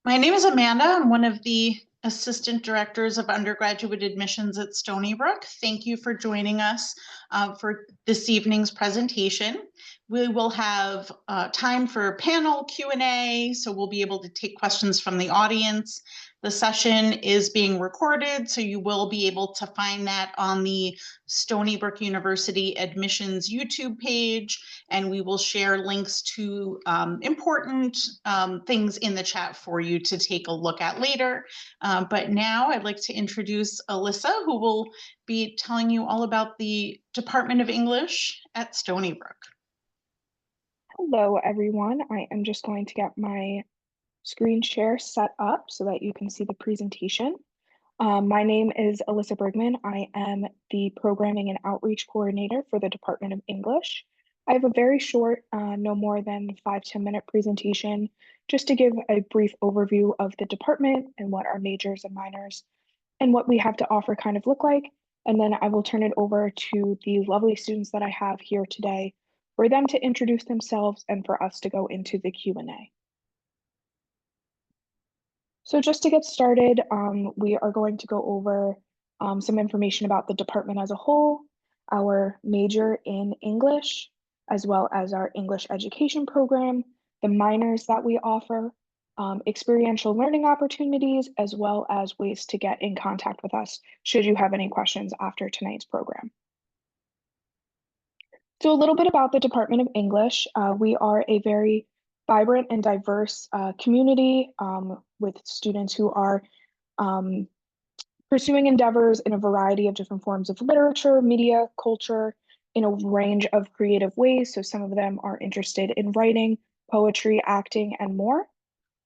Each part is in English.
My name is Amanda. I'm one of the Assistant Directors of Undergraduate Admissions at Stony Brook. Thank you for joining us for this evening's presentation. We will have time for panel Q&A, so we'll be able to take questions from the audience. The session is being recorded, so you will be able to find that on the Stony Brook University Admissions YouTube page, and we will share links to important things in the chat for you to take a look at later. But now I'd like to introduce Alyssa, who will be telling you all about the Department of English at Stony Brook. Hello, everyone. I am just going to get my screen share set up so that you can see the presentation. My name is Alyssa Bergman. I am the Programming and Outreach Coordinator for the Department of English. I have a very short, no more than 5-10 minute presentation just to give a brief overview of the department and what our majors and minors and what we have to offer kind of look like. And then I will turn it over to the lovely students that I have here today for them to introduce themselves and for us to go into the Q&A. So just to get started, we are going to go over some information about the department as a whole, our major in English, as well as our English education program, the minors that we offer, experiential learning opportunities, as well as ways to get in contact with us should you have any questions after tonight's program. So a little bit about the Department of English. We are a very vibrant and diverse community with students who are pursuing endeavors in a variety of different forms of literature, media, culture, in a range of creative ways. So some of them are interested in writing, poetry, acting, and more.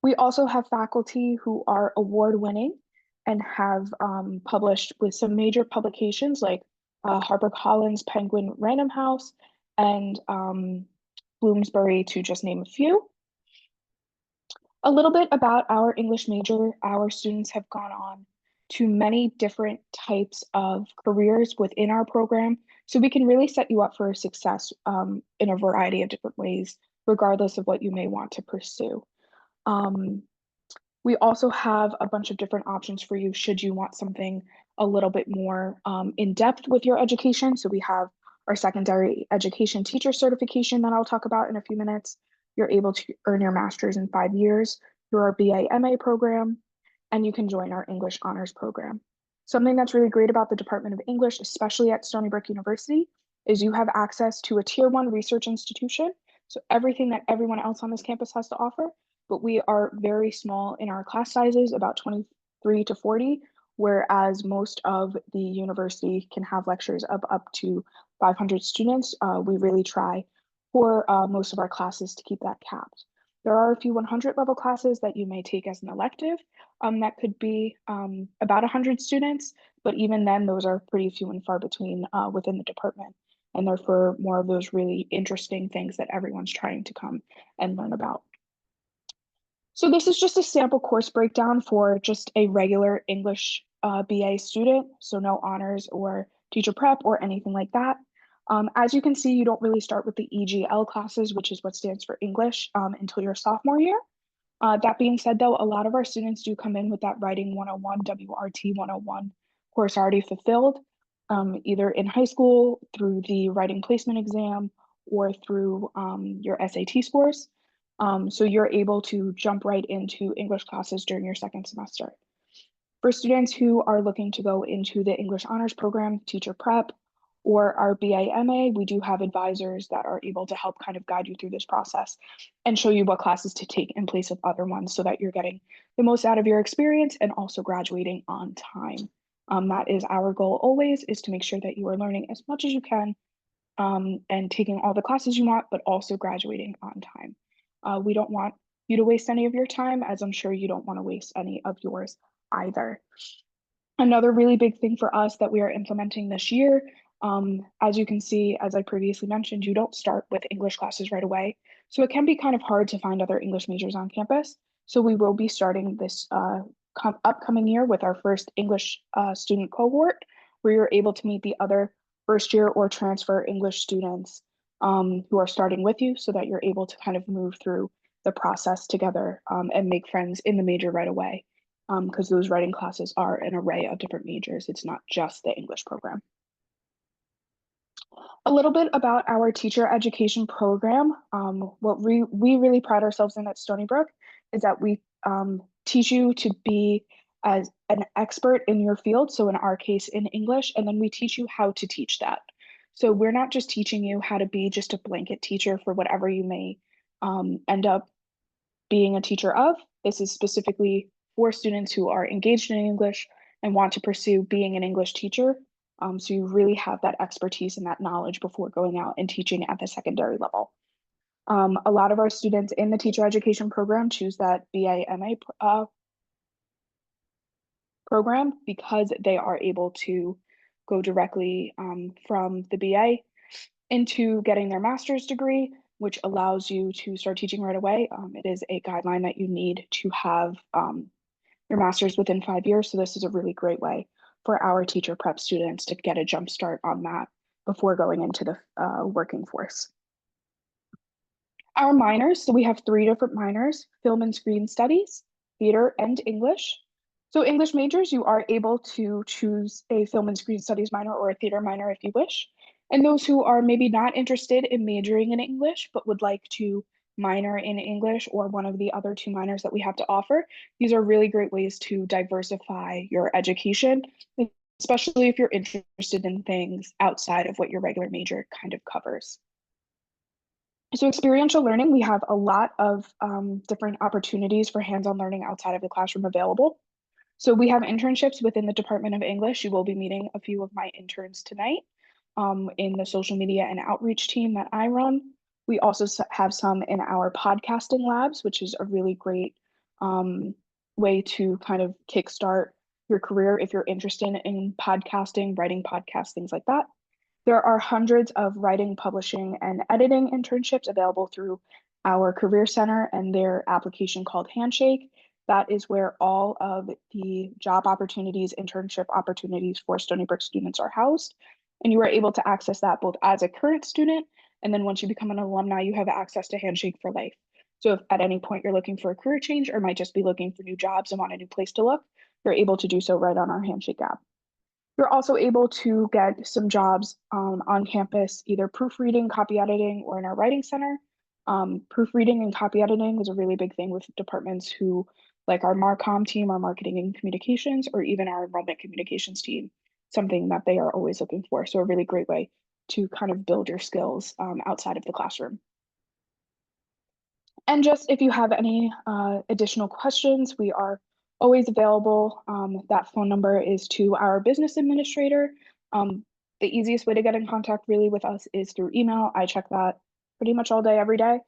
We also have faculty who are award-winning and have published with some major publications like HarperCollins, Penguin Random House, and Bloomsbury, to just name a few. A little bit about our English major. Our students have gone on to many different types of careers within our program, so we can really set you up for success in a variety of different ways, regardless of what you may want to pursue. We also have a bunch of different options for you should you want something a little bit more in depth with your education. So we have our secondary education teacher certification that I'll talk about in a few minutes. You're able to earn your master's in 5 years through our BA/MA program, and you can join our English honors program. Something that's really great about the Department of English, especially at Stony Brook University, is you have access to a Tier 1 research institution. So everything that everyone else on this campus has to offer, but we are very small in our class sizes, about 23 to 40, whereas most of the university can have lectures of up to 500 students. We really try for most of our classes to keep that capped. There are a few 100 level classes that you may take as an elective that could be about 100 students, but even then those are pretty few and far between within the department. And they're for more of those really interesting things that everyone's trying to come and learn about. So this is just a sample course breakdown for just a regular English BA student, so no honors or teacher prep or anything like that. As you can see, you don't really start with the EGL classes, which is what stands for English, until your sophomore year. That being said, though, a lot of our students do come in with that Writing 101, WRT 101 course already fulfilled, either in high school through the writing placement exam or through your SAT scores. So you're able to jump right into English classes during your second semester. For students who are looking to go into the English honors program, teacher prep, or our BA/MA, we do have advisors that are able to help kind of guide you through this process and show you what classes to take in place of other ones so that you're getting the most out of your experience and also graduating on time. That is our goal always, is to make sure that you are learning as much as you can and taking all the classes you want, but also graduating on time. We don't want you to waste any of your time, as I'm sure you don't want to waste any of yours either. Another really big thing for us that we are implementing this year, as you can see, as I previously mentioned, you don't start with English classes right away. So it can be kind of hard to find other English majors on campus. So we will be starting this upcoming year with our first English student cohort, where you're able to meet the other first year or transfer English students who are starting with you so that you're able to kind of move through the process together and make friends in the major right away, because those writing classes are an array of different majors. It's not just the English program. A little bit about our teacher education program. What we really pride ourselves in at Stony Brook is that we teach you to be as an expert in your field. So in our case, in English, and then we teach you how to teach that. So we're not just teaching you how to be just a blanket teacher for whatever you may end up being a teacher of. This is specifically for students who are engaged in English and want to pursue being an English teacher. So you really have that expertise and that knowledge before going out and teaching at the secondary level. A lot of our students in the teacher education program choose that BA/MA program because they are able to go directly from the BA into getting their master's degree, which allows you to start teaching right away. It is a guideline that you need to have your master's within 5 years. So this is a really great way for our teacher prep students to get a jump start on that before going into the working force. Our minors, so we have 3 different minors: film and screen studies, theater, and English. So English majors, you are able to choose a film and screen studies minor or a theater minor if you wish. And those who are maybe not interested in majoring in English, but would like to minor in English or one of the other 2 minors that we have to offer, these are really great ways to diversify your education, especially if you're interested in things outside of what your regular major kind of covers. So experiential learning, we have a lot of different opportunities for hands-on learning outside of the classroom available. So we have internships within the Department of English. You will be meeting a few of my interns tonight in the social media and outreach team that I run. We also have some in our podcasting labs, which is a really great way to kind of kickstart your career if you're interested in podcasting, writing podcasts, things like that. There are hundreds of writing, publishing, and editing internships available through our Career Center and their application called Handshake. That is where all of the job opportunities, internship opportunities for Stony Brook students are housed. And you are able to access that both as a current student, and then once you become an alumni, you have access to Handshake for life. So if at any point you're looking for a career change or might just be looking for new jobs and want a new place to look, you're able to do so right on our Handshake app. You're also able to get some jobs on campus, either proofreading, copy editing, or in our writing center. Proofreading and copy editing is a really big thing with departments who, like our Marcom team, our marketing and communications, or even our enrollment communications team, something that they are always looking for. So a really great way to kind of build your skills outside of the classroom. And just if you have any additional questions, we are always available. That phone number is to our business administrator. The easiest way to get in contact really with us is through email. I check that pretty much all day, every day.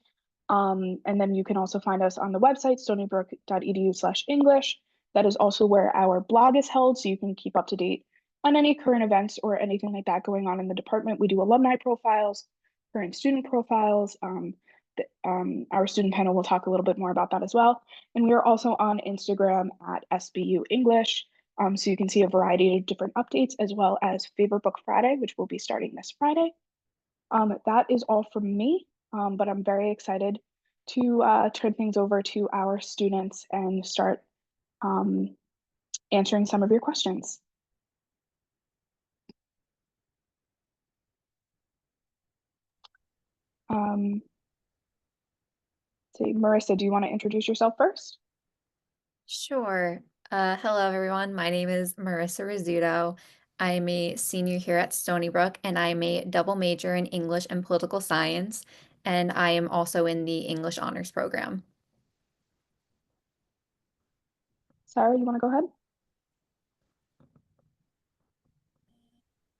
And then you can also find us on the website, stonybrook.edu/English. That is also where our blog is held, so you can keep up to date on any current events or anything like that going on in the department. We do alumni profiles, current student profiles. Our student panel will talk a little bit more about that as well. And we are also on Instagram at SBU English. So you can see a variety of different updates as well as Favorite Book Friday, which will be starting this Friday. That is all from me, but I'm very excited to turn things over to our students and start answering some of your questions. Marissa, do you want to introduce yourself first? Sure. Hello, everyone. My name is Marissa Rizzuto. I'm a senior here at Stony Brook, and I'm a double major in English and political science, and I am also in the English honors program. Sarah, you want to go ahead?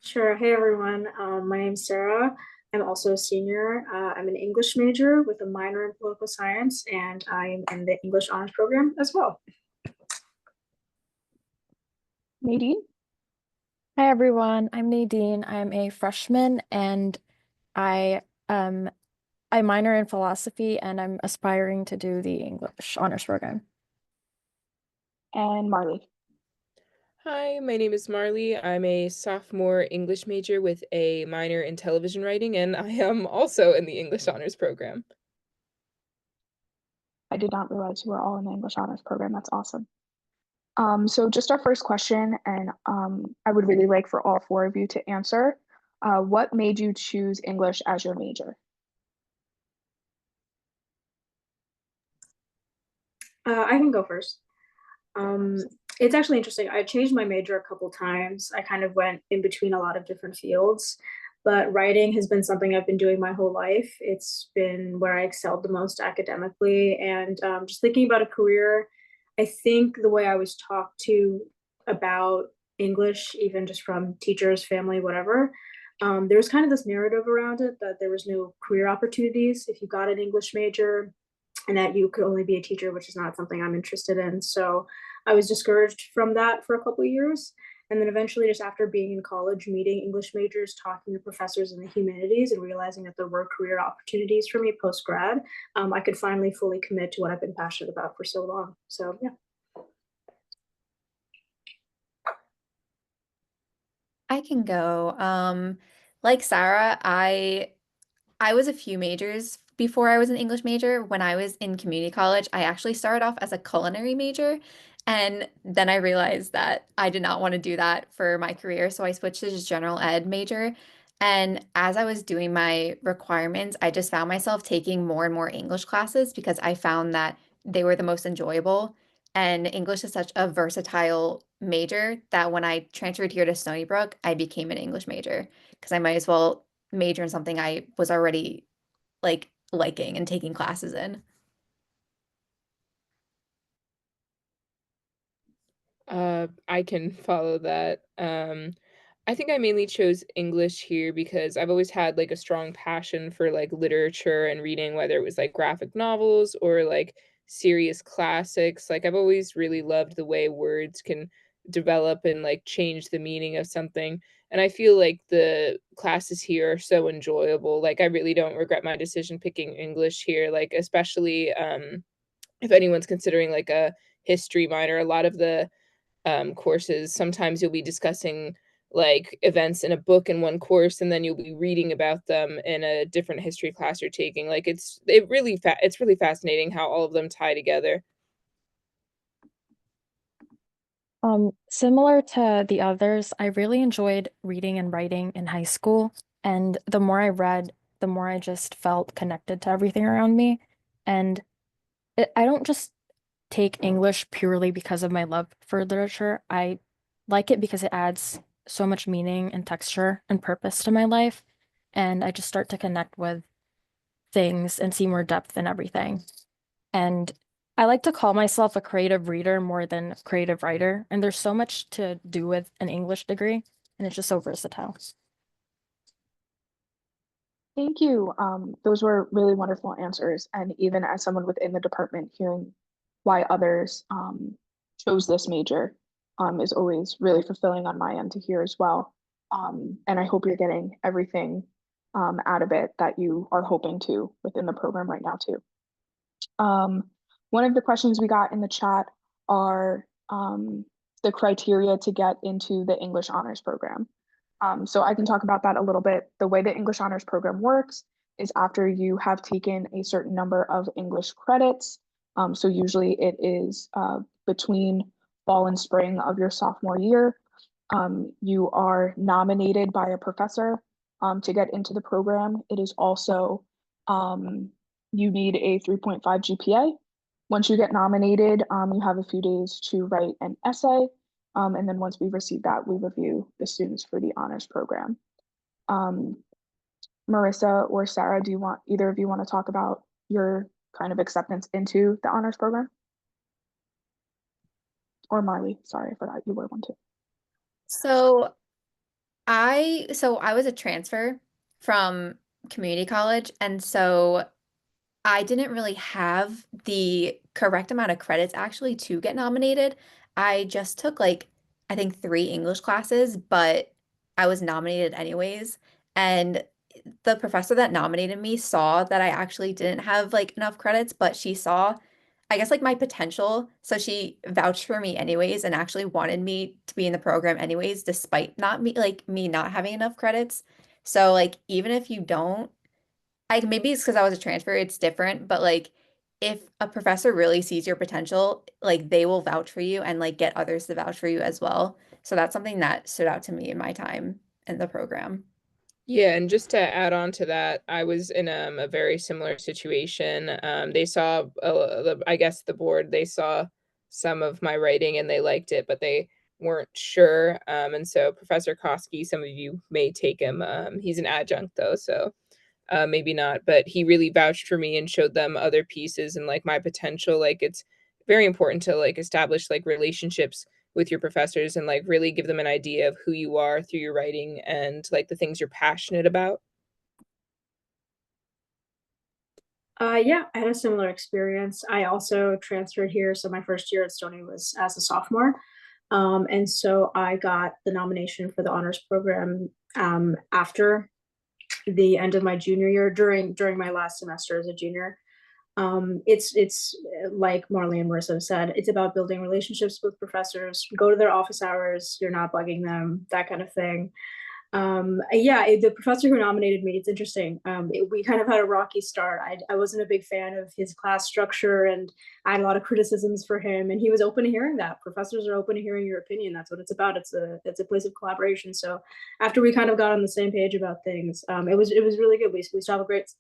Sure. Hey, everyone. My name's Sarah. I'm also a senior. I'm an English major with a minor in political science, and I'm in the English honors program as well. Nadine? Hi everyone, I'm Nadine. I'm a freshman and I minor in philosophy and I'm aspiring to do the English honors program. And Marley. Hi, my name is Marley. I'm a sophomore English major with a minor in television writing, and I am also in the English honors program. I did not realize you were all in the English honors program. That's awesome. So just our first question, and I would really like for all four of you to answer. What made you choose English as your major? I can go first. It's actually interesting. I changed my major a couple times. I kind of went in between a lot of different fields, but writing has been something I've been doing my whole life. It's been where I excelled the most academically. And just thinking about a career, I think the way I was talked to about English, even just from teachers, family, whatever, there was kind of this narrative around it that there was no career opportunities if you got an English major and that you could only be a teacher, which is not something I'm interested in. So I was discouraged from that for a couple of years. And then eventually, just after being in college, meeting English majors, talking to professors in the humanities, and realizing that there were career opportunities for me post grad, I could finally fully commit to what I've been passionate about for so long. So, yeah. I can go. Like Sarah, I was a few majors before I was an English major. When I was in community college, I actually started off as a culinary major. And then I realized that I did not want to do that for my career. So I switched to just general ed major. And as I was doing my requirements, I just found myself taking more and more English classes because I found that they were the most enjoyable. And English is such a versatile major that when I transferred here to Stony Brook, I became an English major because I might as well major in something I was already like liking and taking classes in. I can follow that. I think I mainly chose English here because I've always had like a strong passion for like literature and reading, whether it was like graphic novels or like serious classics. Like I've always really loved the way words can develop and like change the meaning of something. And I feel like the classes here are so enjoyable. Like I really don't regret my decision picking English here, like especially if anyone's considering like a history minor, a lot of the courses, sometimes you'll be discussing like events in a book in one course, and then you'll be reading about them in a different history class you're taking. Like it's really fascinating how all of them tie together. Similar to the others, I really enjoyed reading and writing in high school. And the more I read, the more I just felt connected to everything around me. And I don't just take English purely because of my love for literature. I like it because it adds so much meaning and texture and purpose to my life. And I just start to connect with things and see more depth in everything. And I like to call myself a creative reader more than a creative writer. And there's so much to do with an English degree, and it's just so versatile. Thank you. Those were really wonderful answers. And even as someone within the department, hearing why others chose this major is always really fulfilling on my end to hear as well. And I hope you're getting everything out of it that you are hoping to within the program right now too. One of the questions we got in the chat are the criteria to get into the English honors program. So I can talk about that a little bit. The way the English honors program works is after you have taken a certain number of English credits. So usually it is between fall and spring of your sophomore year. You are nominated by a professor to get into the program. It is also, you need a 3.5 GPA. Once you get nominated, you have a few days to write an essay. And then once we receive that, we review the students for the honors program. Marissa or Sarah, do you want, either of you want to talk about your kind of acceptance into the honors program? Or Marley, sorry, I forgot you were one too. So I was a transfer from community college, and so I didn't really have the correct amount of credits actually to get nominated. I just took like I think 3 English classes, but I was nominated anyways. And the professor that nominated me saw that I actually didn't have like enough credits, but she saw, I guess, like my potential. So she vouched for me anyways and actually wanted me to be in the program anyways, despite not me not having enough credits. So like even if you don't, maybe it's because I was a transfer, it's different, but like if a professor really sees your potential, like they will vouch for you and like get others to vouch for you as well. So that's something that stood out to me in my time in the program. Yeah, and just to add on to that, I was in a very similar situation. They saw, I guess the board, they saw some of my writing and they liked it, but they weren't sure. And so Professor Koski, some of you may take him. He's an adjunct though, so maybe not, but he really vouched for me and showed them other pieces and like my potential. Like it's very important to like establish like relationships with your professors and like really give them an idea of who you are through your writing and like the things you're passionate about. Yeah, I had a similar experience. I also transferred here, so my first year at Stony was as a sophomore. And so I got the nomination for the honors program after the end of my junior year, during my last semester as a junior. It's like Marley and Marissa have said, it's about building relationships with professors. Go to their office hours, you're not bugging them, that kind of thing. Yeah, the professor who nominated me, it's interesting. We kind of had a rocky start. I wasn't a big fan of his class structure, and I had a lot of criticisms for him, and he was open to hearing that. Professors are open to hearing your opinion. That's what it's about. It's a place of collaboration. So after we kind of got on the same page about things, it was really good. We still have a great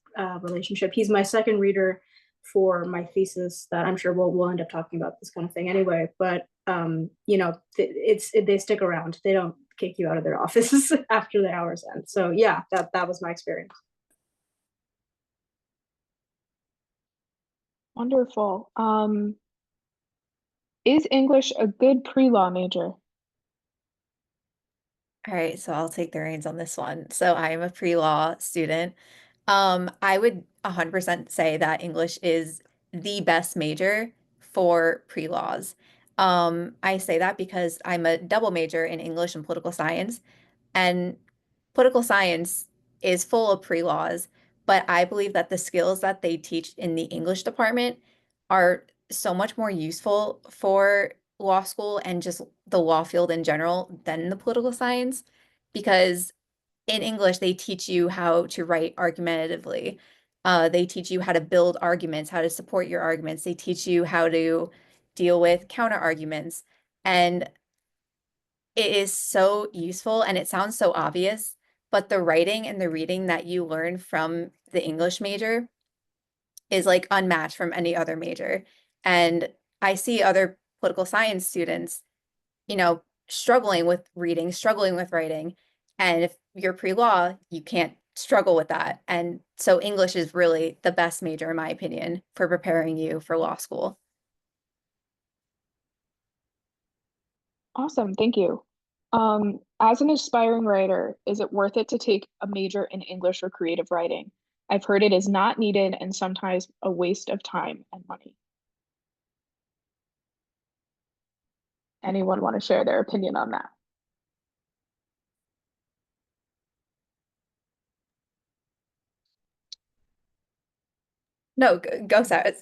relationship. He's my second reader for my thesis that I'm sure we'll end up talking about this kind of thing anyway. But they stick around. They don't kick you out of their offices after the hours end. So yeah, that was my experience. Wonderful. Is English a good pre-law major? All right, so I'll take the reins on this one. So I am a pre-law student. I would 100% say that English is the best major for pre-laws. I say that because I'm a double major in English and political science, and political science is full of pre-laws, but I believe that the skills that they teach in the English department are so much more useful for law school and just the law field in general than the political science, because in English, they teach you how to write argumentatively. They teach you how to build arguments, how to support your arguments. They teach you how to deal with counter arguments. And it is so useful and it sounds so obvious, but the writing and the reading that you learn from the English major is like unmatched from any other major. And I see other political science students, struggling with reading, struggling with writing. And if you're pre-law, you can't struggle with that. And so English is really the best major, in my opinion, for preparing you for law school. Awesome, thank you. As an aspiring writer, is it worth it to take a major in English or creative writing? I've heard it is not needed and sometimes a waste of time and money. Anyone want to share their opinion on that? No, go Sarah.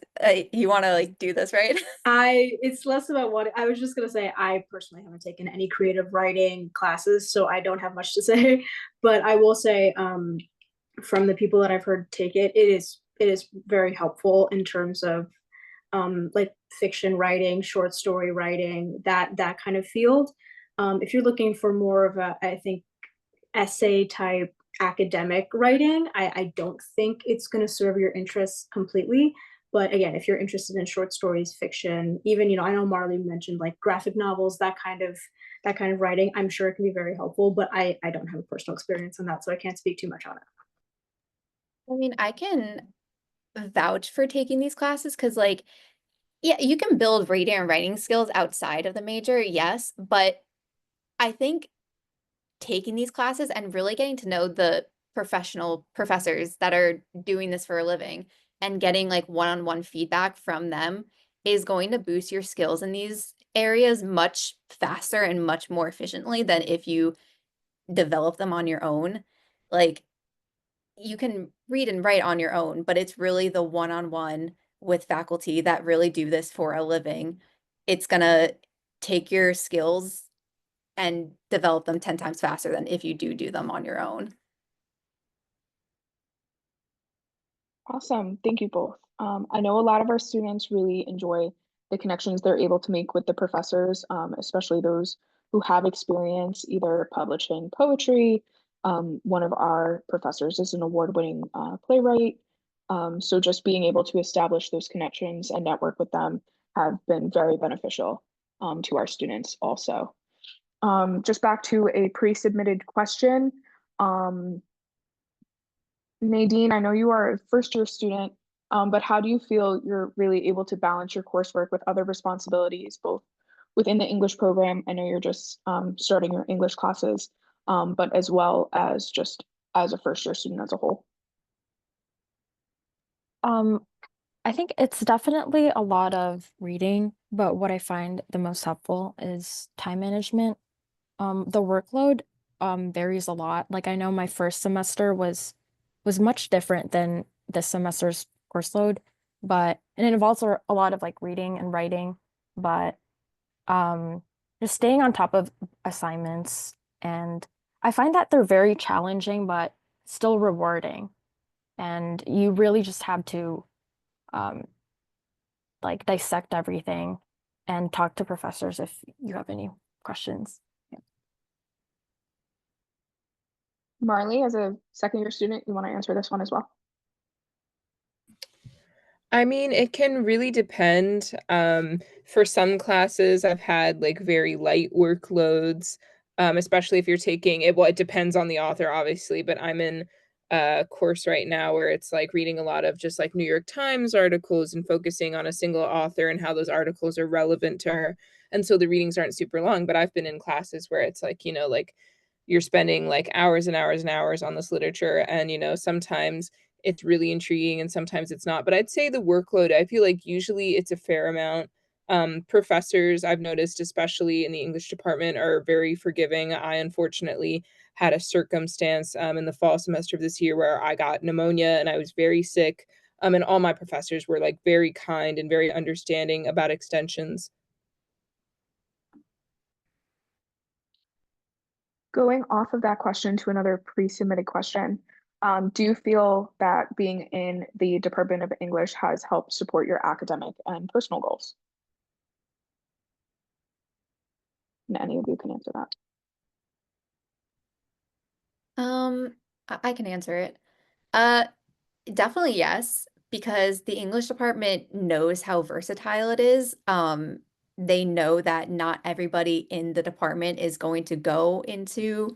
You want to like do this, right? It's less about what I was just gonna say. I personally haven't taken any creative writing classes, so I don't have much to say. But I will say, from the people that I've heard take it, it is very helpful in terms of like fiction writing, short story writing, that kind of field. If you're looking for more of a, I think, essay type academic writing, I don't think it's going to serve your interests completely. But again, if you're interested in short stories, fiction, even, I know Marley mentioned like graphic novels, that kind of writing, I'm sure it can be very helpful, but I don't have a personal experience on that, so I can't speak too much on it. I mean, I can vouch for taking these classes because, like, yeah, you can build reading and writing skills outside of the major, yes, but I think taking these classes and really getting to know the professional professors that are doing this for a living and getting like one-on-one feedback from them is going to boost your skills in these areas much faster and much more efficiently than if you develop them on your own. Like you can read and write on your own, but it's really the one-on-one with faculty that really do this for a living. It's gonna take your skills and develop them 10 times faster than if you do them on your own. Awesome. Thank you both. I know a lot of our students really enjoy the connections they're able to make with the professors, especially those who have experience either publishing poetry. One of our professors is an award-winning playwright. So just being able to establish those connections and network with them have been very beneficial to our students also. Just back to a pre-submitted question. Nadine, I know you are a first year student, but how do you feel you're really able to balance your coursework with other responsibilities, both within the English program? I know you're just starting your English classes, but as well as just as a first year student as a whole. I think it's definitely a lot of reading, but what I find the most helpful is time management. The workload varies a lot. Like I know my first semester was much different than this semester's course load, but and it involves a lot of like reading and writing, but just staying on top of assignments, and I find that they're very challenging but still rewarding. And you really just have to um like dissect everything and talk to professors if you have any questions. Marley, as a second year student, you want to answer this one as well? I mean, it can really depend. For some classes, I've had like very light workloads, especially if you're taking it. Well, it depends on the author, obviously, but I'm in a course right now where it's like reading a lot of just like New York Times articles and focusing on a single author and how those articles are relevant to her. And so the readings aren't super long, but I've been in classes where it's like, like you're spending like hours and hours and hours on this literature. And, sometimes it's really intriguing and sometimes it's not. But I'd say the workload, I feel like usually it's a fair amount. Professors, I've noticed, especially in the English department, are very forgiving. I unfortunately had a circumstance in the fall semester of this year where I got pneumonia and I was very sick. And all my professors were like very kind and very understanding about extensions. Going off of that question to another pre-submitted question, do you feel that being in the Department of English has helped support your academic and personal goals? And any of you can answer that. I can answer it. Uh, Definitely yes, because the English department knows how versatile it is. They know that not everybody in the department is going to go into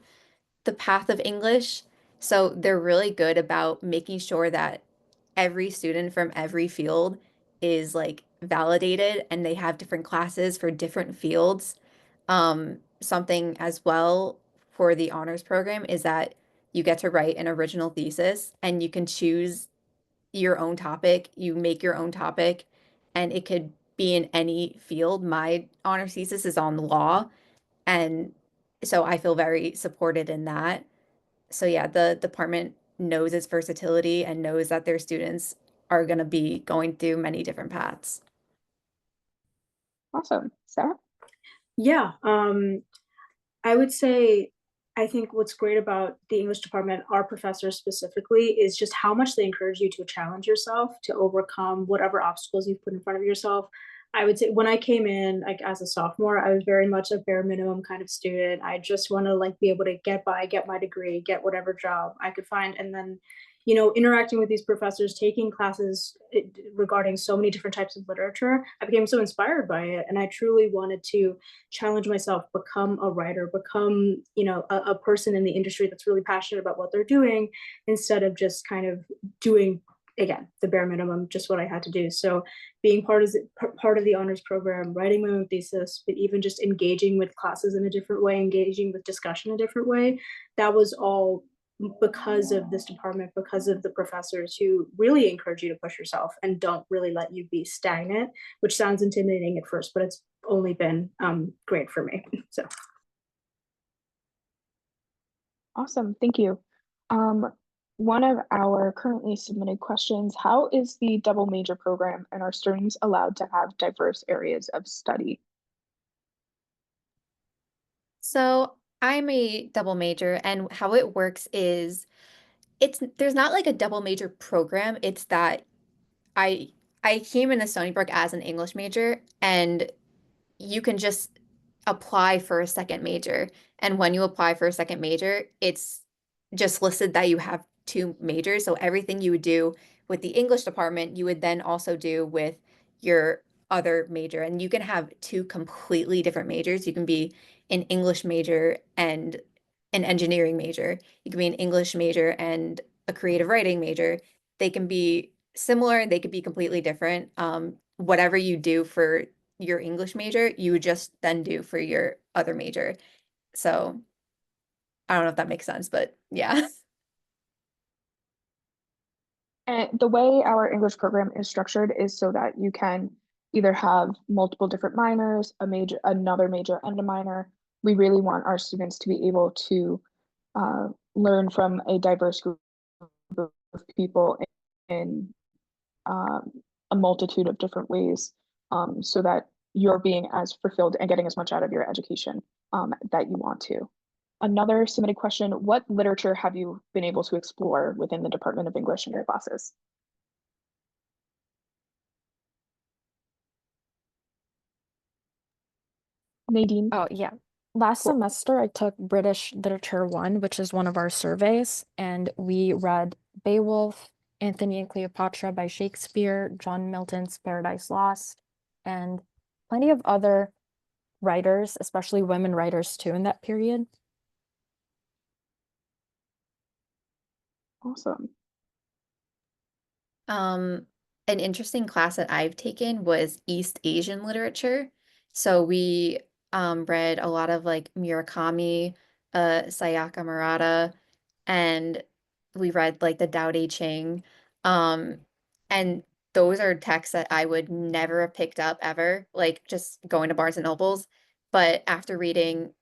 the path of English. So they're really good about making sure that every student from every field is like validated and they have different classes for different fields. Something as well for the honors program is that you get to write an original thesis and you can choose your own topic, you make your own topic, and it could be in any field. My honors thesis is on law, and so I feel very supported in that. So yeah, the department knows its versatility and knows that their students are going to be going through many different paths. Awesome. Sarah? Yeah, I would say I think what's great about the English department, our professors specifically, is just how much they encourage you to challenge yourself, to overcome whatever obstacles you've put in front of yourself. I would say when I came in like as a sophomore, I was very much a bare minimum kind of student. I just want to like be able to get by, get my degree, get whatever job I could find. And then, interacting with these professors, taking classes regarding so many different types of literature, I became so inspired by it. And I truly wanted to challenge myself, become a writer, become, a person in the industry that's really passionate about what they're doing instead of just kind of doing, again, the bare minimum, just what I had to do. So being part of the honors program, writing my own thesis, but even just engaging with classes in a different way, engaging with discussion a different way, that was all because of this department, because of the professors who really encourage you to push yourself and don't really let you be stagnant, which sounds intimidating at first, but it's only been great for me. So Awesome. Thank you. One of our currently submitted questions, how is the double major program and are students allowed to have diverse areas of study? So I'm a double major, and how it works is there's not like a double major program. It's that I I came into Stony Brook as an English major, and you can just apply for a second major. And when you apply for a second major, it's just listed that you have two majors. So everything you would do with the English department, you would then also do with your other major. And you can have two completely different majors. You can be an English major and an engineering major. You can be an English major and a creative writing major. They can be similar, they could be completely different. Whatever you do for your English major, you would just then do for your other major. So I don't know if that makes sense, but yeah. And the way our English program is structured is so that you can either have multiple different minors, a major, another major, and a minor. We really want our students to be able to learn from a diverse group of people in a multitude of different ways, so that you're being as fulfilled and getting as much out of your education that you want to. Another submitted question, what literature have you been able to explore within the Department of English in your classes? Nadine? Oh, yeah. Last Cool. semester, I took British Literature 1, which is one of our surveys, and we read Beowulf, Anthony and Cleopatra by Shakespeare, John Milton's Paradise Lost, and plenty of other writers, especially women writers too, in that period. Awesome. An interesting class that I've taken was East Asian literature. So we read a lot of like Murakami, Sayaka Murata, and we read like the Tao Te Ching. Um, and those are texts that I would never have picked up ever, like just going to Barnes and Nobles. But after reading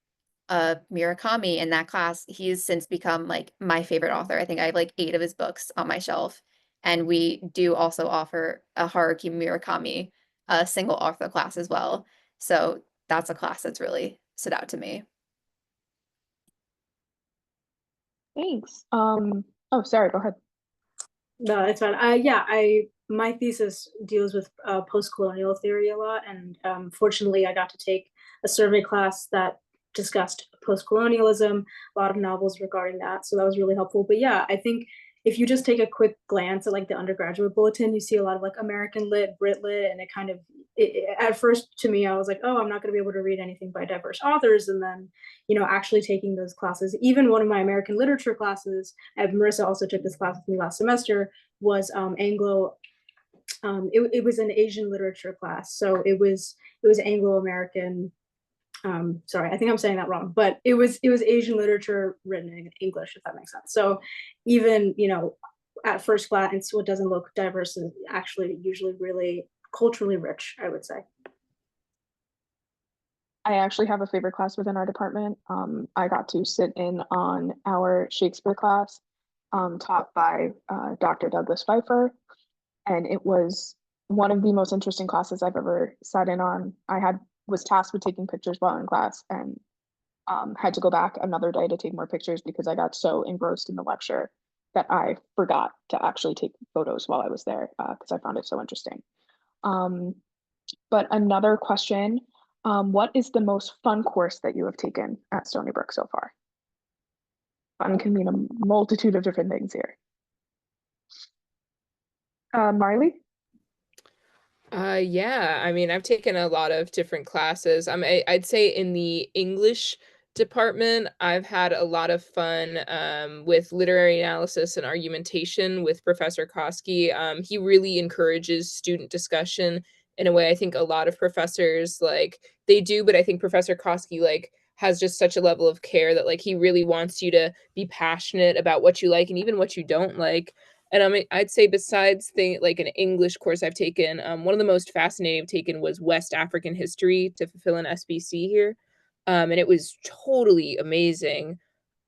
Murakami in that class, he's since become like my favorite author. I think I have like 8 of his books on my shelf. And we do also offer a Haruki Murakami single author class as well. So that's a class that's really stood out to me. Thanks. Oh, sorry, go ahead. No, it's fine. Yeah, my thesis deals with post-colonial theory a lot, and fortunately, I got to take a survey class that discussed post-colonialism, a lot of novels regarding that, so that was really helpful. But yeah, I think if you just take a quick glance at like the undergraduate bulletin, you see a lot of like American lit, Brit lit, and it kind of at first to me, I was like, oh, I'm not going to be able to read anything by diverse authors, and then actually taking those classes, even one of my American literature classes, and Marissa also took this class with me last semester, was Anglo. It was an Asian literature class, so it was Anglo-American. Sorry, I think I'm saying that wrong, but it was Asian literature written in English, if that makes sense. So even at first glance, what doesn't look diverse is actually usually really culturally rich, I would say. I actually have a favorite class within our department. I got to sit in on our Shakespeare class, taught by Dr. Douglas Pfeiffer, and it was one of the most interesting classes I've ever sat in on. Was tasked with taking pictures while in class, and had to go back another day to take more pictures because I got so engrossed in the lecture that I forgot to actually take photos while I was there because I found it so interesting. But another question, what is the most fun course that you have taken at Stony Brook so far? Fun can mean a multitude of different things here. Marley? Yeah, I mean, I've taken a lot of different classes. I'd say in the English department, I've had a lot of fun with literary analysis and argumentation with Professor Koski. He really encourages student discussion in a way I think a lot of professors like they do, but I think Professor Koski like has just such a level of care that like he really wants you to be passionate about what you like and even what you don't like. And I'd say besides like an English course I've taken, one of the most fascinating I've taken was West African history to fulfill an SBC here. And it was totally amazing.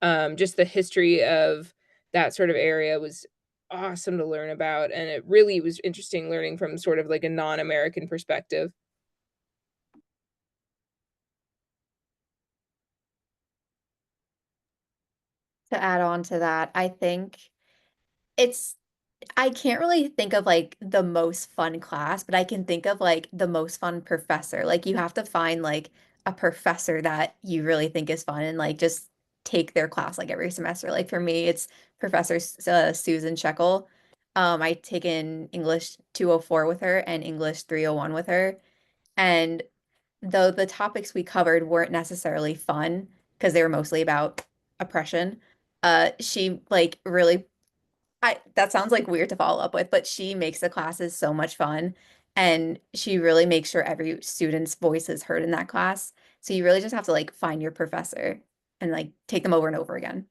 Just the history of that sort of area was awesome to learn about. And it really was interesting learning from sort of like a non-American perspective. To add on to that, I think I can't really think of like the most fun class, but I can think of like the most fun professor. Like you have to find like a professor that you really think is fun and like just take their class like every semester. Like for me, it's Professor Susan Shekel. I taken English 204 with her and English 301 with her. And though the topics we covered weren't necessarily fun because they were mostly about oppression, she like really that sounds like weird to follow up with, but she makes the classes so much fun and she really makes sure every student's voice is heard in that class. So you really just have to like find your professor and like take them over and over again.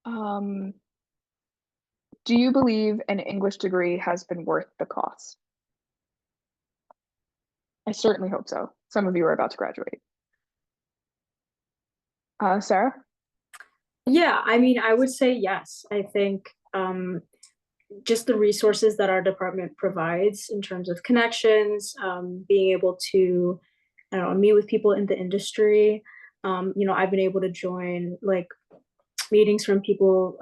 Do you believe an English degree has been worth the cost? I certainly hope so. Some of you are about to graduate. Sarah? Yeah, I mean, I would say yes. I think just the resources that our department provides in terms of connections, being able to, I don't know, meet with people in the industry. I've been able to join like meetings from people.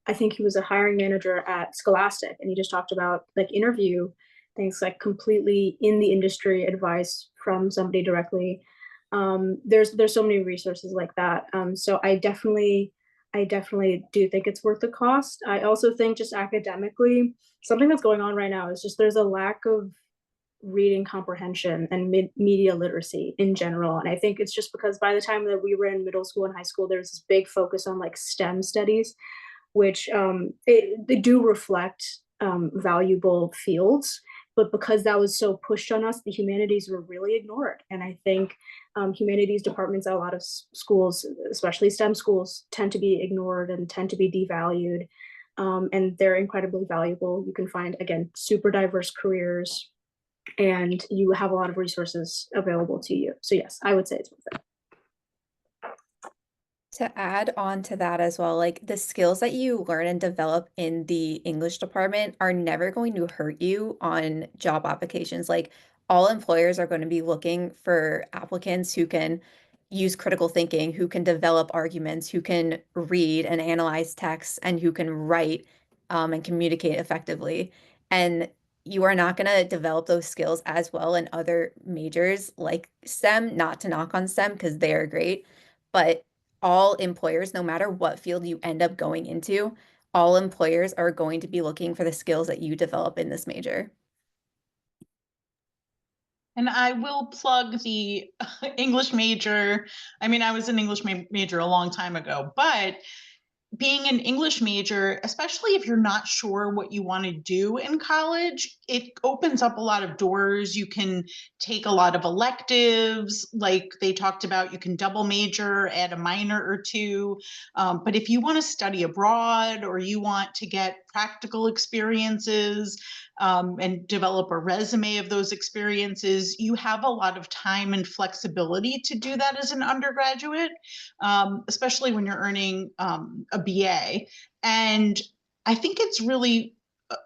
I think he was a hiring manager at Scholastic, and he just talked about like interview things like completely in the industry advice from somebody directly. There's so many resources like that. So I definitely do think it's worth the cost. I also think just academically, something that's going on right now is just there's a lack of reading comprehension and media literacy in general. And I think it's just because by the time that we were in middle school and high school, there's this big focus on like STEM studies, which they do reflect valuable fields. But because that was so pushed on us, the humanities were really ignored. And I think humanities departments at a lot of schools, especially STEM schools, tend to be ignored and tend to be devalued. And they're incredibly valuable. You can find, again, super diverse careers, and you have a lot of resources available to you. So yes, I would say it's worth it. To add on to that as well, like the skills that you learn and develop in the English department are never going to hurt you on job applications. Like all employers are going to be looking for applicants who can use critical thinking, who can develop arguments, who can read and analyze texts, and who can write and communicate effectively. And you are not going to develop those skills as well in other majors like STEM, not to knock on STEM because they are great, but all employers, no matter what field you end up going into, all employers are going to be looking for the skills that you develop in this major. And I will plug the English major. I mean, I was an English major a long time ago, but being an English major, especially if you're not sure what you want to do in college, it opens up a lot of doors. You can take a lot of electives, like they talked about, you can double major, add a minor or two. But if you want to study abroad or you want to get practical experiences, and develop a resume of those experiences, you have a lot of time and flexibility to do that as an undergraduate, especially when you're earning a BA. And I think it's really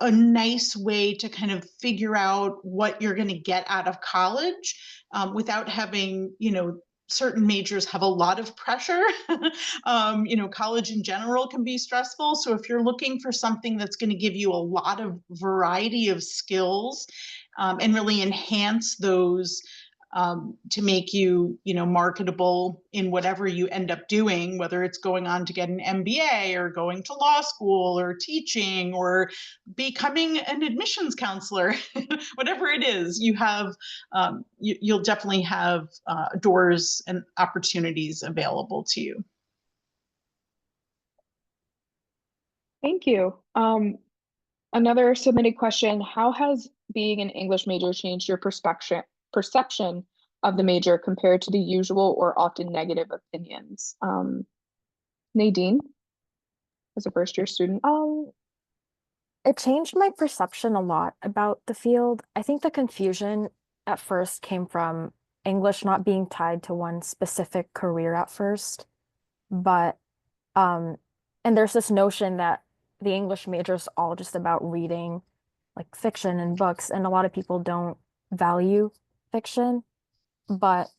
a nice way to kind of figure out what you're going to get out of college without having, certain majors have a lot of pressure. College in general can be stressful. So if you're looking for something that's going to give you a lot of variety of skills and really enhance those to make you, marketable in whatever you end up doing, whether it's going on to get an MBA or going to law school or teaching or becoming an admissions counselor, whatever it is, you'll definitely have doors and opportunities available to you. Thank you. Another submitted question, how has being an English major changed your perception of the major compared to the usual or often negative opinions? Nadine, as a first year student. It changed my perception a lot about the field. I think the confusion at first came from English not being tied to one specific career at first, but and there's this notion that the English major is all just about reading like fiction and books, and a lot of people don't value fiction, but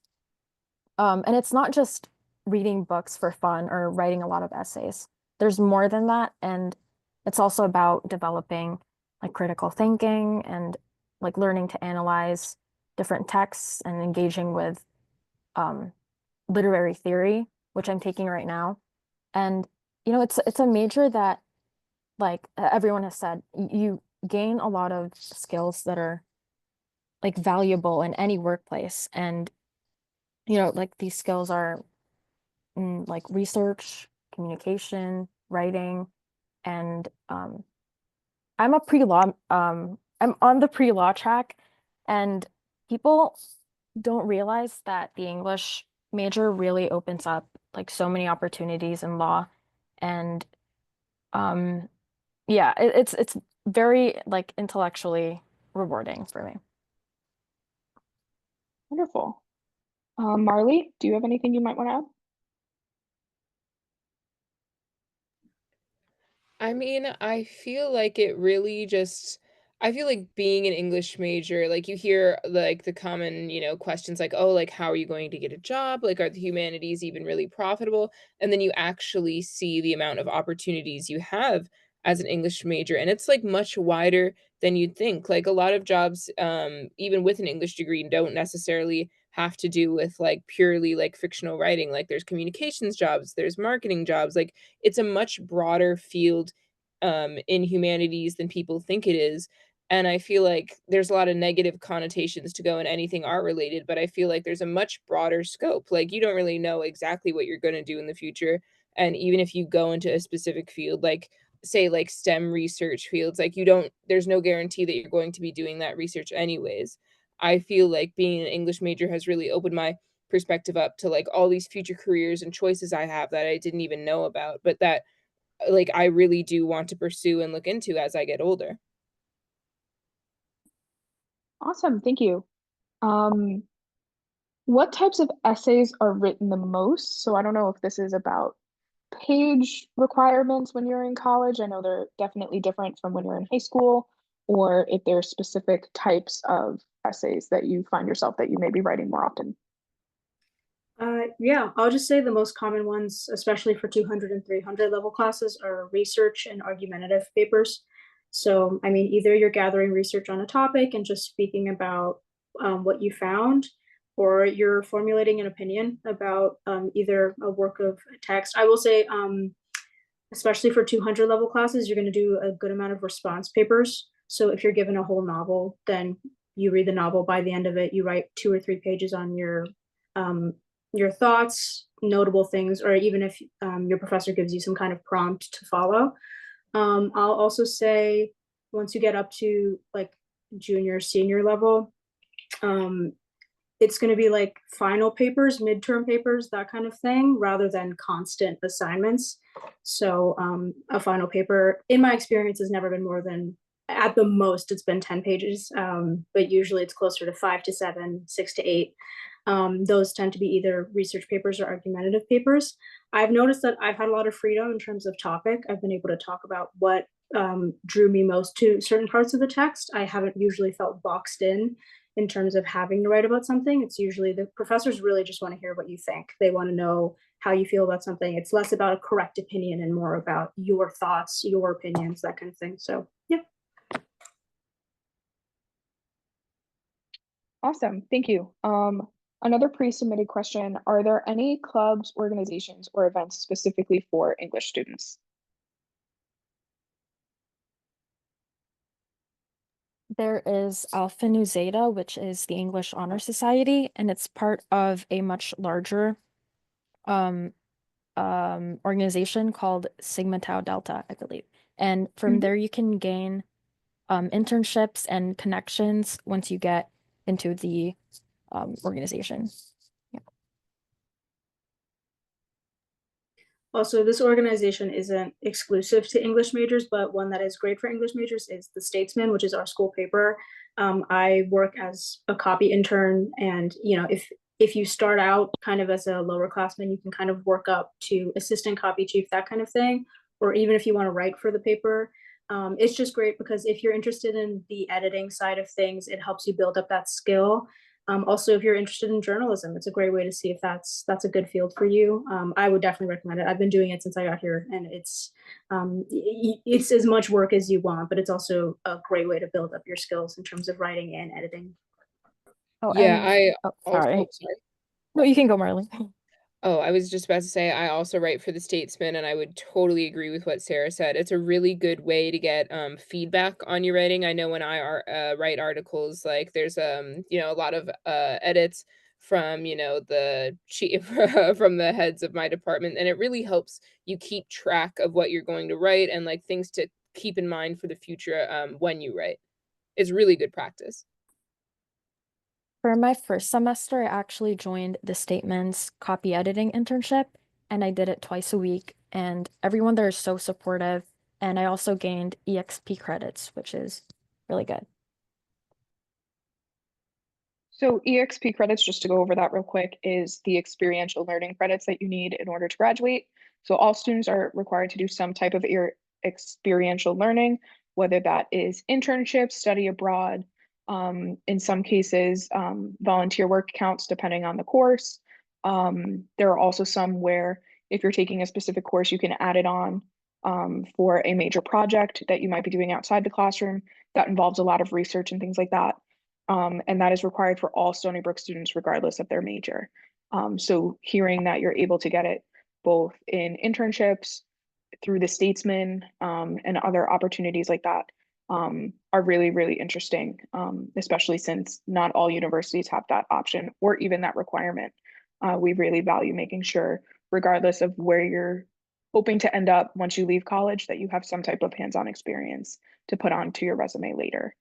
and it's not just reading books for fun or writing a lot of essays. There's more than that, and it's also about developing like critical thinking and like learning to analyze different texts and engaging with literary theory, which I'm taking right now. And it's a major that, like everyone has said, you gain a lot of skills that are like valuable in any workplace. And like these skills are like research, communication, writing, and I'm a pre-law, I'm on the pre-law track, and people don't realize that the English major really opens up like so many opportunities in law. And um yeah, it's very like intellectually rewarding for me. Wonderful. Marley, do you have anything you might want to add? I mean, I feel like it really just I feel like being an English major, like you hear like the common, questions like, "Oh, like how are you going to get a job? Like are the humanities even really profitable?" And then you actually see the amount of opportunities you have as an English major, and it's like much wider than you'd think. Like a lot of jobs even with an English degree don't necessarily have to do with like purely like fictional writing. Like there's communications jobs, there's marketing jobs, like it's a much broader field in humanities than people think it is. And I feel like there's a lot of negative connotations to go in anything art related, but I feel like there's a much broader scope. Like you don't really know exactly what you're going to do in the future. And even if you go into a specific field, like say like STEM research fields, like there's no guarantee that you're going to be doing that research anyways. I feel like being an English major has really opened my perspective up to like all these future careers and choices I have that I didn't even know about, but that like I really do want to pursue and look into as I get older. Awesome, thank you. Um, what types of essays are written the most? So I don't know if this is about page requirements when you're in college. I know they're definitely different from when you're in high school, or if there are specific types of essays that you find yourself that you may be writing more often. Yeah, I'll just say the most common ones, especially for 200 and 300 level classes, are research and argumentative papers. So, I mean, either you're gathering research on a topic and just speaking about what you found, or you're formulating an opinion about either a work of text. I will say, especially for 200 level classes, you're going to do a good amount of response papers. So if you're given a whole novel, then you read the novel. By the end of it, you write 2 or 3 pages on your thoughts, notable things, or even if your professor gives you some kind of prompt to follow. I'll also say once you get up to like junior, senior level, it's going to be like final papers, midterm papers, that kind of thing, rather than constant assignments. So a final paper, in my experience, has never been more than, at the most, it's been 10 pages, but usually it's closer to 5 to 7, 6 to 8. Those tend to be either research papers or argumentative papers. I've noticed that I've had a lot of freedom in terms of topic. I've been able to talk about what drew me most to certain parts of the text. I haven't usually felt boxed in terms of having to write about something. It's usually the professors really just want to hear what you think. They want to know how you feel about something. It's less about a correct opinion and more about your thoughts, your opinions, that kind of thing. So yeah. Awesome, thank you. Another pre-submitted question, are there any clubs, organizations, or events specifically for English students? There is Alpha Nu Zeta, which is the English Honor Society, and it's part of a much larger um, organization called Sigma Tau Delta, I believe. And from there, you can gain internships and connections once you get into the organization. Yeah. Also, this organization isn't exclusive to English majors, but one that is great for English majors is the Statesman, which is our school paper. I work as a copy intern, and if you start out kind of as a lower classman, you can kind of work up to assistant copy chief, that kind of thing, or even if you want to write for the paper. It's just great because if you're interested in the editing side of things, it helps you build up that skill. Also, if you're interested in journalism, it's a great way to see if that's a good field for you. I would definitely recommend it. I've been doing it since I got here, and it's as much work as you want, but it's also a great way to build up your skills in terms of writing and editing. Oh, Yeah, and I sorry. also, sorry. No, you can go, Marley. Oh, I was just about to say I also write for the Statesman, and I would totally agree with what Sarah said. It's a really good way to get feedback on your writing. I know when I write articles, like there's you know, a lot of edits from, you know, the chief from the heads of my department, and it really helps you keep track of what you're going to write and like things to keep in mind for the future when you write. It's really good practice. For my first semester, I actually joined the Statement's copy editing internship, and I did it twice a week. And everyone there is so supportive. And I also gained EXP credits, which is really good. So EXP credits, just to go over that real quick, is the experiential learning credits that you need in order to graduate. So all students are required to do some type of experiential learning, whether that is internships, study abroad, in some cases, volunteer work counts depending on the course. There are also some where if you're taking a specific course, you can add it on for a major project that you might be doing outside the classroom that involves a lot of research and things like that. And that is required for all Stony Brook students, regardless of their major. So hearing that you're able to get it both in internships, through the Statesman, and other opportunities like that are really, really interesting, especially since not all universities have that option or even that requirement. We really value making sure, regardless of where you're hoping to end up once you leave college, that you have some type of hands-on experience to put onto your resume later.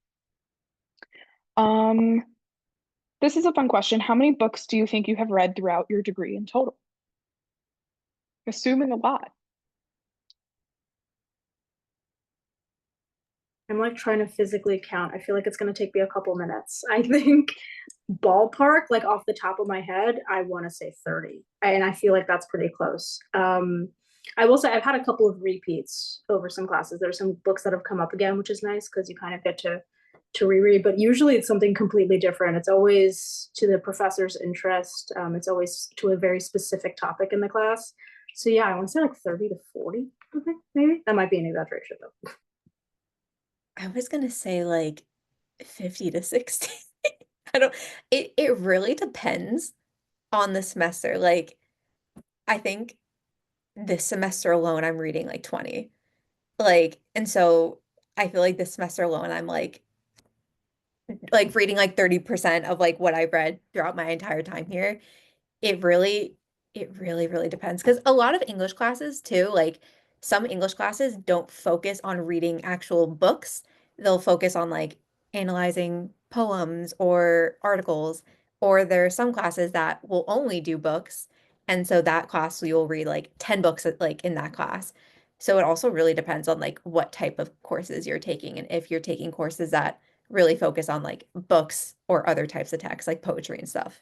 This is a fun question. How many books do you think you have read throughout your degree in total? Assuming a lot. I'm like trying to physically count. I feel like it's going to take me a couple minutes. I think ballpark, like off the top of my head, I want to say 30. And I feel like that's pretty close. I will say I've had a couple of repeats over some classes. There's some books that have come up again, which is nice because you kind of get to reread, but usually it's something completely different. It's always to the professor's interest. It's always to a very specific topic in the class. So yeah, I want to say like 30 to 40, I think, maybe. That might be an exaggeration though. I was gonna say like 50 to 60. I don't, it really depends on the semester. Like, I think this semester alone, I'm reading like 20. Like, and so I feel like this semester alone, I'm like reading like 30% of like what I've read throughout my entire time here. It really, really depends. Because a lot of English classes too, like some English classes don't focus on reading actual books. They'll focus on like analyzing poems or articles. Or there are some classes that will only do books. And so that class you'll read like 10 books like in that class. So it also really depends on like what type of courses you're taking and if you're taking courses that really focus on like books or other types of text like poetry and stuff.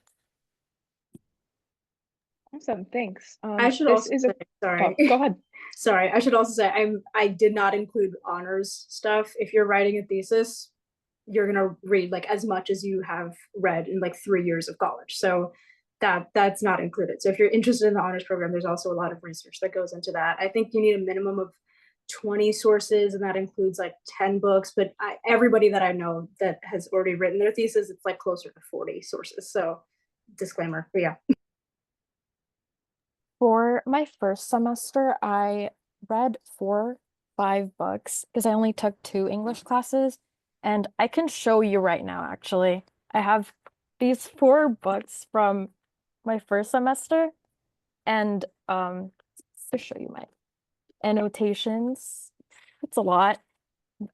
Awesome, thanks. I should this also is say, a sorry. go ahead. Sorry, I should also say I did not include honors stuff. If you're writing a thesis, you're gonna read like as much as you have read in like 3 years of college. So that's not included. So if you're interested in the honors program, there's also a lot of research that goes into that. I think you need a minimum of 20 sources, and that includes like 10 books. But everybody that I know that has already written their thesis, it's like closer to 40 sources. So disclaimer, but yeah. For my first semester, I read 5 books because I only took 2 English classes. And I can show you right now, actually. I have these 4 books from my first semester. And to show you my annotations, it's a lot.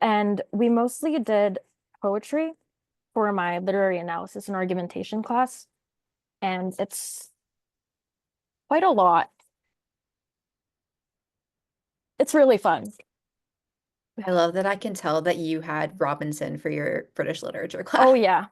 And we mostly did poetry for my literary analysis and argumentation class. And it's quite a lot. It's really fun. I love that I can tell that you had Robinson for your British literature class. Oh yeah.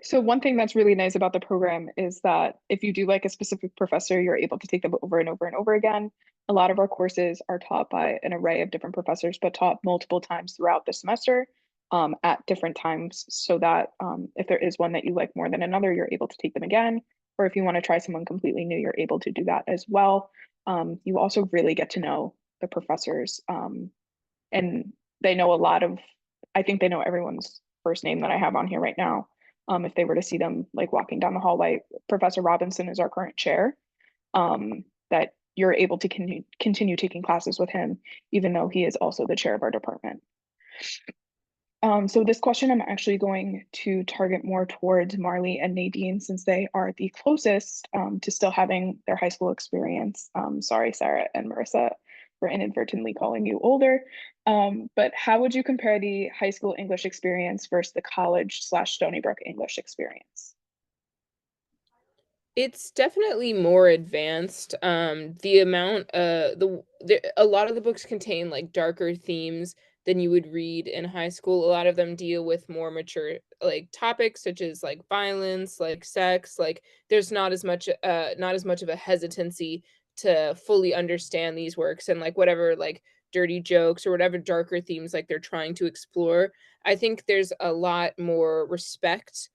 So one thing that's really nice about the program is that if you do like a specific professor, you're able to take them over and over and over again. A lot of our courses are taught by an array of different professors, but taught multiple times throughout the semester. at different times so that if there is one that you like more than another, you're able to take them again. Or if you want to try someone completely new, you're able to do that as well. You also really get to know the professors, and they know a lot of, I think they know everyone's first name that I have on here right now. If they were to see them like walking down the hallway, Professor Robinson is our current chair, that you're able to continue taking classes with him, even though he is also the chair of our department. So this question I'm actually going to target more towards Marley and Nadine, since they are the closest to still having their high school experience. Sorry, Sarah and Marissa, for inadvertently calling you older. But how would you compare the high school English experience versus the college/Stony Brook English experience? It's definitely more advanced. The amount, a lot of the books contain like darker themes than you would read in high school. A lot of them deal with more mature like topics such as like violence, like sex. Like there's not as much of a hesitancy to fully understand these works, and like whatever like dirty jokes or whatever darker themes like they're trying to explore. I think there's a lot more respect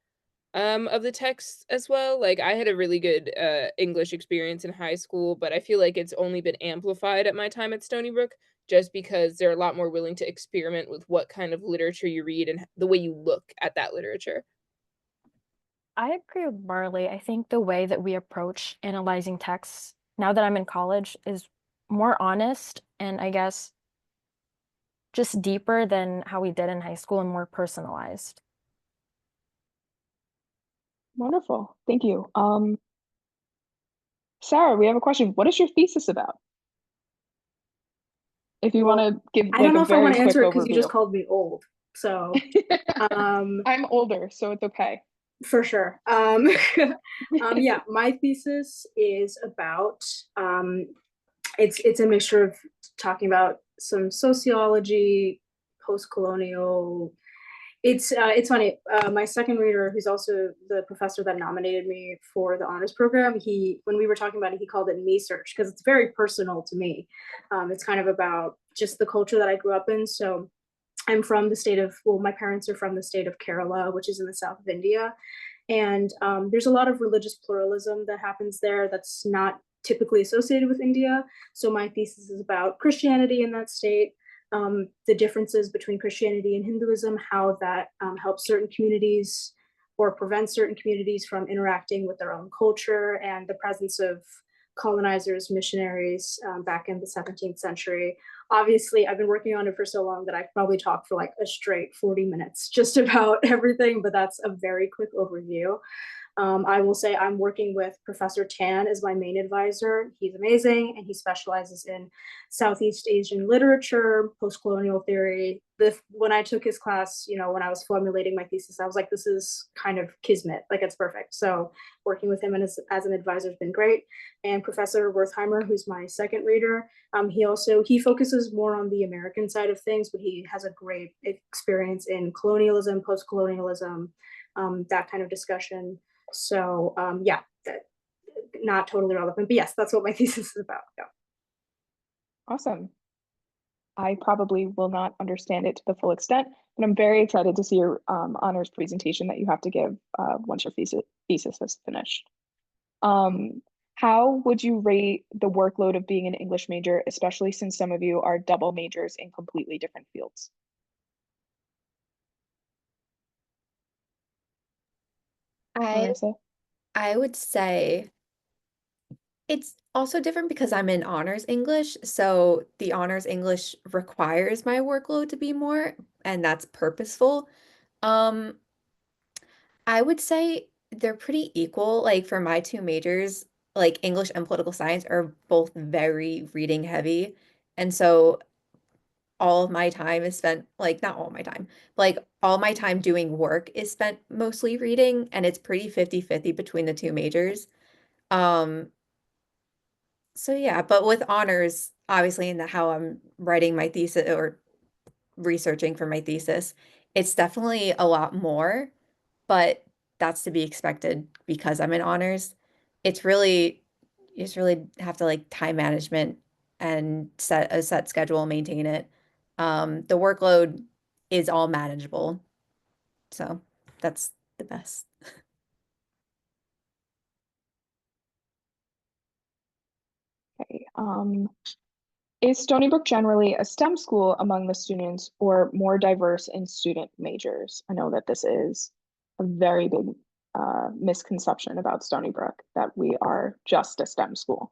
of the text as well. Like I had a really good English experience in high school, but I feel like it's only been amplified at my time at Stony Brook just because they're a lot more willing to experiment with what kind of literature you read and the way you look at that literature. I agree with Marley. I think the way that we approach analyzing texts now that I'm in college is more honest and I guess just deeper than how we did in high school and more personalized. Wonderful, thank you. Sarah, we have a question. What is your thesis about? If you want to give I like don't know a if I very want to quick answer it because you just overview. called me old. So I'm older, so it's okay. for sure. Yeah, my thesis is about it's a mixture of talking about some sociology, post-colonial. It's funny. My second reader, who's also the professor that nominated me for the honors program, when we were talking about it, he called it me search because it's very personal to me. It's kind of about just the culture that I grew up in. So I'm from the state of, well, my parents are from the state of Kerala, which is in the south of India. And there's a lot of religious pluralism that happens there that's not typically associated with India. So my thesis is about Christianity in that state, the differences between Christianity and Hinduism, how that helps certain communities or prevents certain communities from interacting with their own culture, and the presence of colonizers, missionaries back in the 17th century. Obviously, I've been working on it for so long that I could probably talk for like a straight 40 minutes just about everything, but that's a very quick overview. I will say I'm working with Professor Tan as my main advisor. He's amazing, and he specializes in Southeast Asian literature, post-colonial theory. When I took his class, when I was formulating my thesis, I was like, this is kind of kismet, like it's perfect. So working with him as an advisor has been great. And Professor Wertheimer, who's my second reader, he focuses more on the American side of things, but he has a great experience in colonialism, post-colonialism, that kind of discussion. So yeah, not totally relevant, but yes, that's what my thesis is about. Yeah. Awesome. I probably will not understand it to the full extent, but I'm very excited to see your honors presentation that you have to give once your thesis is finished. How would you rate the workload of being an English major, especially since some of you are double majors in completely different fields? I Marissa? I would say it's also different because I'm in honors English, so the honors English requires my workload to be more, and that's purposeful. Um, I would say they're pretty equal. Like for my two majors, like English and political science are both very reading heavy. And so all of my time is spent, like not all my time, but like all my time doing work is spent mostly reading, and it's pretty 50-50 between the two majors. Um, so yeah, but with honors, obviously in the how I'm writing my thesis or researching for my thesis, it's definitely a lot more, but that's to be expected because I'm in honors. It's really, you just really have to like time management and set a set schedule, maintain it. The workload is all manageable. So that's the best. Okay. Is Stony Brook generally a STEM school among the students or more diverse in student majors? I know that this is a very big misconception about Stony Brook, that we are just a STEM school.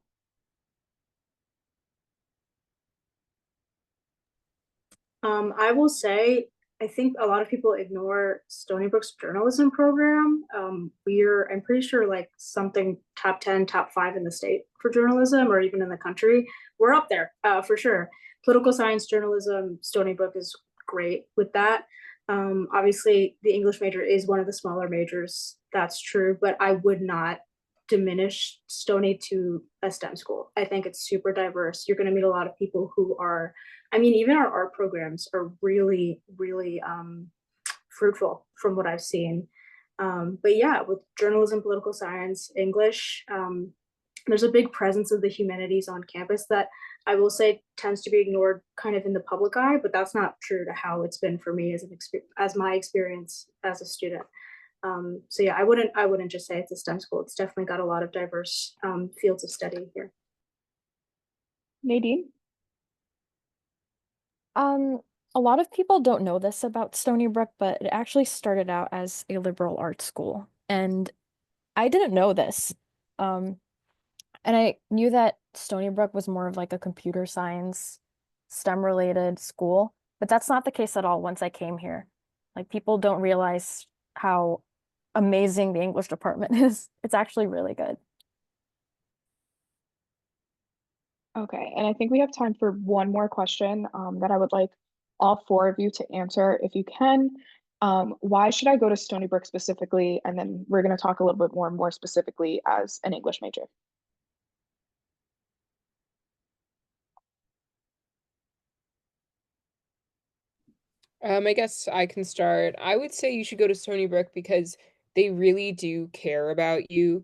I will say, I think a lot of people ignore Stony Brook's journalism program. I'm pretty sure like something top 10, top 5 in the state for journalism or even in the country. We're up there for sure. Political science journalism, Stony Brook is great with that. Obviously, the English major is one of the smaller majors. That's true, but I would not diminish Stony to a STEM school. I think it's super diverse. You're going to meet a lot of people who are, I mean, even our art programs are really, really fruitful from what I've seen. But yeah, with journalism, political science, English, there's a big presence of the humanities on campus that I will say tends to be ignored kind of in the public eye, but that's not true to how it's been for me as my experience as a student. So yeah, I wouldn't just say it's a STEM school. It's definitely got a lot of diverse fields of study here. Nadine? A lot of people don't know this about Stony Brook, but it actually started out as a liberal arts school. And I didn't know this. And I knew that Stony Brook was more of like a computer science, STEM related school, but that's not the case at all once I came here. Like people don't realize how amazing the English department is. It's actually really good. Okay, and I think we have time for one more question that I would like all 4 of you to answer if you can. Why should I go to Stony Brook specifically? And then we're going to talk a little bit more specifically as an English major. I guess I can start. I would say you should go to Stony Brook because they really do care about you.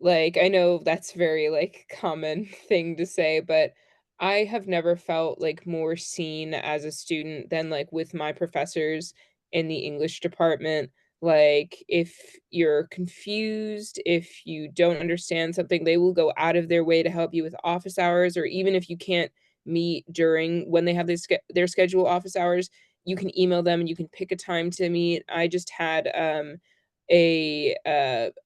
Like, I know that's very like common thing to say, but I have never felt like more seen as a student than like with my professors in the English department. Like, if you're confused, if you don't understand something, they will go out of their way to help you with office hours, or even if you can't meet during when they have their schedule office hours, you can email them and you can pick a time to meet. I just had a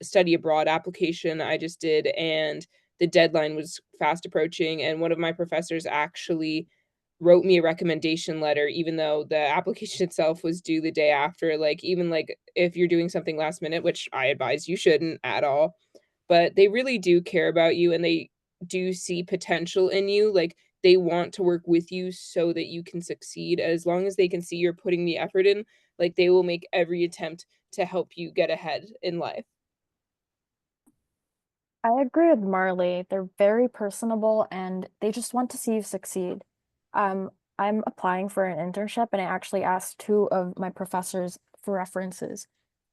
study abroad application I just did, and the deadline was fast approaching. And one of my professors actually wrote me a recommendation letter, even though the application itself was due the day after. Like, even like if you're doing something last minute, which I advise you shouldn't at all, but they really do care about you and they do see potential in you. Like, they want to work with you so that you can succeed. As long as they can see you're putting the effort in, like they will make every attempt to help you get ahead in life. I agree with Marley. They're very personable and they just want to see you succeed. Um, I'm applying for an internship and I actually asked 2 of my professors for references.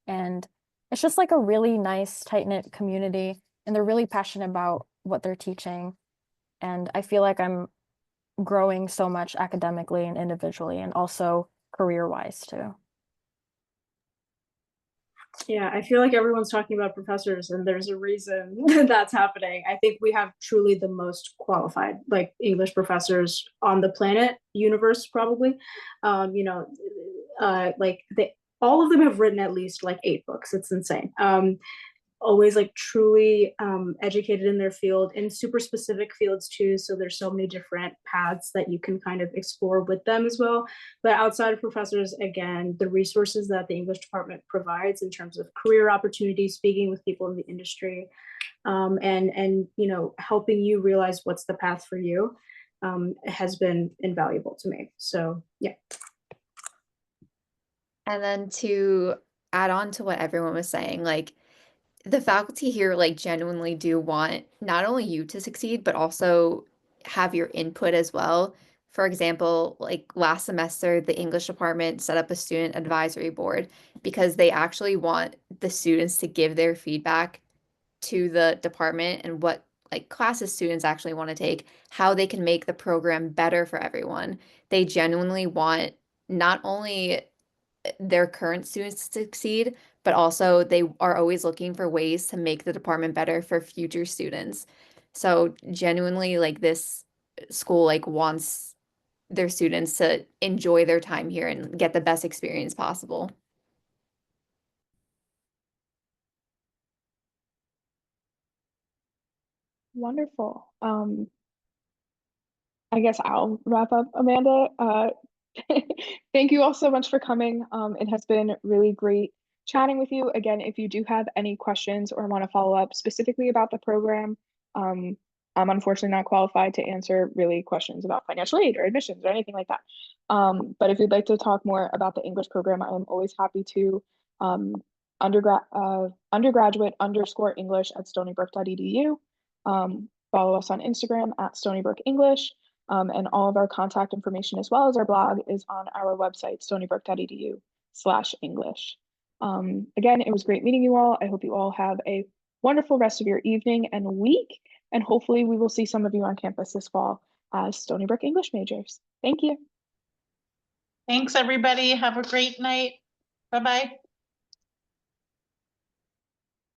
And it's just like a really nice, tight-knit community, and they're really passionate about what they're teaching. And I feel like I'm growing so much academically and individually, and also career-wise too. Yeah, I feel like everyone's talking about professors, and there's a reason that's happening. I think we have truly the most qualified, like English professors on the planet, universe, probably. You know, like all of them have written at least like 8 books. It's insane. Always like truly educated in their field, in super specific fields too, so there's so many different paths that you can kind of explore with them as well. But outside of professors, again, the resources that the English department provides in terms of career opportunities, speaking with people in the industry, and you know, helping you realize what's the path for you, has been invaluable to me. So yeah. And then to add on to what everyone was saying, like the faculty here like genuinely do want not only you to succeed, but also have your input as well. For example, like last semester, the English department set up a student advisory board because they actually want the students to give their feedback to the department and what like classes students actually want to take, how they can make the program better for everyone. They genuinely want not only their current students succeed, but also they are always looking for ways to make the department better for future students. So genuinely, like, this school like wants their students to enjoy their time here and get the best experience possible. Wonderful. I guess I'll wrap up, Amanda. Thank you all so much for coming. It has been really great chatting with you. Again, if you do have any questions or want to follow up specifically about the program, I'm unfortunately not qualified to answer really questions about financial aid or admissions or anything like that. But if you'd like to talk more about the English program, I'm always happy to. Undergraduate_English at stonybrook.edu. Follow us on Instagram at StonyBrook English. And all of our contact information, as well as our blog, is on our website, stonybrook.edu/English. Again, it was great meeting you all. I hope you all have a wonderful rest of your evening and week. And hopefully we will see some of you on campus this fall as Stony Brook English majors. Thank you. Thanks, everybody. Have a great night. Bye-bye.